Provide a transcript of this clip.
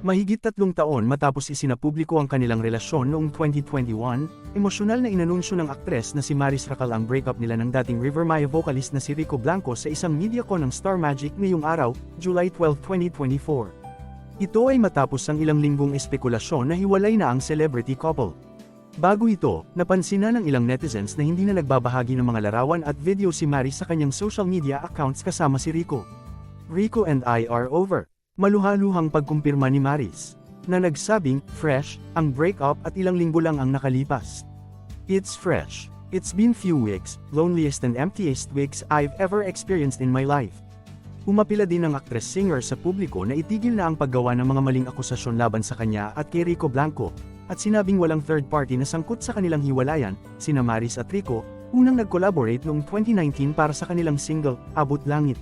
Mahigit 3 taon matapos isinapubliko ang kanilang relasyon noong 2021, emosyonal na inanunsyo ng aktres na si Maris Racal ang breakup nila ng dating River Maya vocalist na si Rico Blanco sa isang MediaCon ng Star Magic ngayong araw, July 12, 2024. Ito ay matapos ang ilang linggong espekulasyon na hiwalay na ang celebrity couple. Bago ito, napansin na ng ilang netizens na hindi na nagbabahagi ng mga larawan at video si Maris sa kanyang social media accounts kasama si Rico. "Rico and I are over." Maluhaluhang pagkumpirma ni Maris, na nagsabing, fresh, ang breakup at ilang linggo lang ang nakalipas. "It's fresh. It's been few weeks, loneliest and emptiest weeks I've ever experienced in my life." Umapila din ang actress-singer sa publiko na itigil na ang paggawa ng mga maling akusasyon laban sa kanya at kay Rico Blanco, at sinabing walang third party na sangkot sa kanilang hiwalayan. Sina Maris at Rico, unang nag-collaborate noong 2019 para sa kanilang single, Abot Langit.